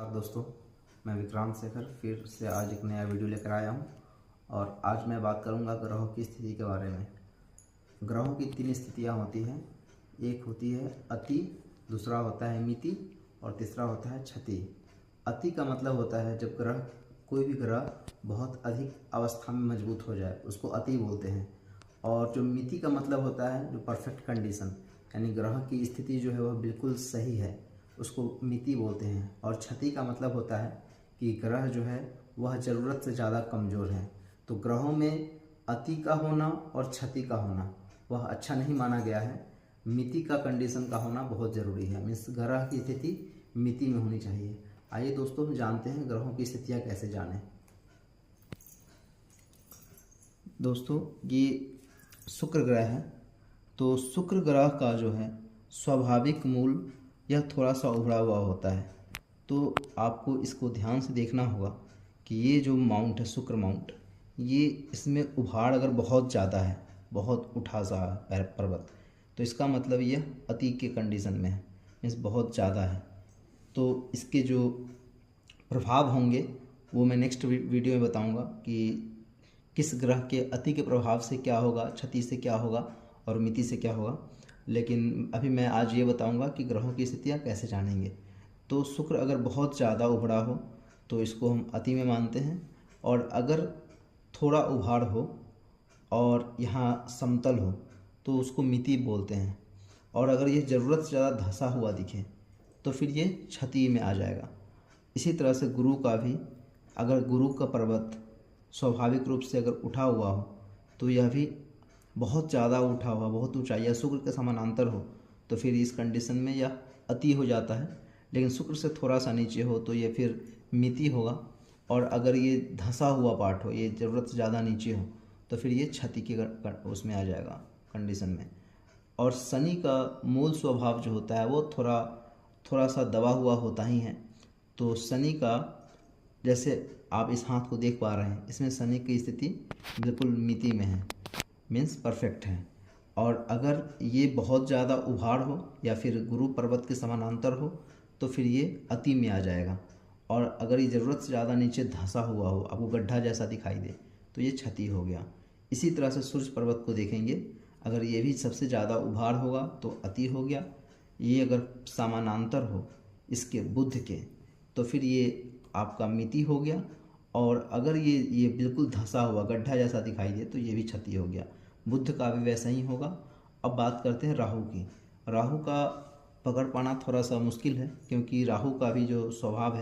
नमस्कार दोस्तों, मैं विक्रांत शेखर फिर से आज एक नया वीडियो लेकर आया हूं। और आज मैं बात करूंगा ग्रहों की स्थिति के बारे में। ग्रहों की 3 स्थितियां होती हैं। एक होती है अति, दूसरा होता है मिति और तीसरा होता है क्षति। अति का मतलब होता है जब कोई भी ग्रह बहुत अधिक अवस्था में मजबूत हो जाए, उसको अति बोलते हैं। और जो मिति का मतलब होता है जो परफेक्ट कंडीशन, यानी ग्रह की स्थिति जो है वह बिल्कुल सही है, उसको मिति बोलते हैं। और क्षति का मतलब होता है कि ग्रह जो है वह ज़रूरत से ज़्यादा कमज़ोर है। तो ग्रहों में अति का होना और क्षति का होना वह अच्छा नहीं माना गया है। मिति का कंडीशन का होना बहुत ज़रूरी है। मीन्स ग्रह की स्थिति मिति में होनी चाहिए। आइए दोस्तों, हम जानते हैं ग्रहों की स्थितियाँ कैसे जानें। दोस्तों, ये शुक्र ग्रह है। तो शुक्र ग्रह का जो है स्वाभाविक मूल यह थोड़ा सा उभड़ा हुआ होता है। तो आपको इसको ध्यान से देखना होगा कि ये जो माउंट है, शुक्र माउंट, ये इसमें उभाड़ अगर बहुत ज़्यादा है, बहुत उठा सा है पर्वत, तो इसका मतलब ये अति के कंडीशन में है, मीन्स बहुत ज़्यादा है। तो इसके जो प्रभाव होंगे वो मैं नेक्स्ट वीडियो में बताऊंगा कि किस ग्रह के अति के प्रभाव से क्या होगा, क्षति से क्या होगा और मिति से क्या होगा। लेकिन अभी मैं आज ये बताऊंगा कि ग्रहों की स्थितियाँ कैसे जानेंगे। तो शुक्र अगर बहुत ज़्यादा उभड़ा हो तो इसको हम अति में मानते हैं, और अगर थोड़ा उभाड़ हो और यहाँ समतल हो तो उसको मिति बोलते हैं। और अगर ये ज़रूरत से ज़्यादा धंसा हुआ दिखे तो फिर ये क्षति में आ जाएगा। इसी तरह से गुरु का भी, अगर गुरु का पर्वत स्वाभाविक रूप से अगर उठा हुआ हो तो यह भी बहुत ज़्यादा उठा हुआ, बहुत ऊंचाई या शुक्र के समानांतर हो तो फिर इस कंडीशन में यह अति हो जाता है। लेकिन शुक्र से थोड़ा सा नीचे हो तो ये फिर मिति होगा। और अगर ये धंसा हुआ पार्ट हो, ये ज़रूरत से ज़्यादा नीचे हो, तो फिर ये क्षति के उसमें आ जाएगा, कंडीशन में। और शनि का मूल स्वभाव जो होता है वो थोड़ा सा दबा हुआ होता ही है। तो शनि का, जैसे आप इस हाथ को देख पा रहे हैं, इसमें शनि की स्थिति बिल्कुल मिति में है, मीन्स परफेक्ट है। और अगर ये बहुत ज़्यादा उभाड़ हो या फिर गुरु पर्वत के समानांतर हो तो फिर ये अति में आ जाएगा। और अगर ये ज़रूरत से ज़्यादा नीचे धंसा हुआ हो, आपको गड्ढा जैसा दिखाई दे, तो ये क्षति हो गया। इसी तरह से सूर्य पर्वत को देखेंगे, अगर ये भी सबसे ज़्यादा उभाड़ होगा तो अति हो गया। ये अगर समानांतर हो इसके बुध के तो फिर ये आपका मिति हो गया। और अगर ये बिल्कुल धंसा हुआ गड्ढा जैसा दिखाई दे तो ये भी क्षति हो गया। बुध का भी वैसा ही होगा। अब बात करते हैं राहु की। राहु का पकड़ पाना थोड़ा सा मुश्किल है, क्योंकि राहु का भी जो स्वभाव है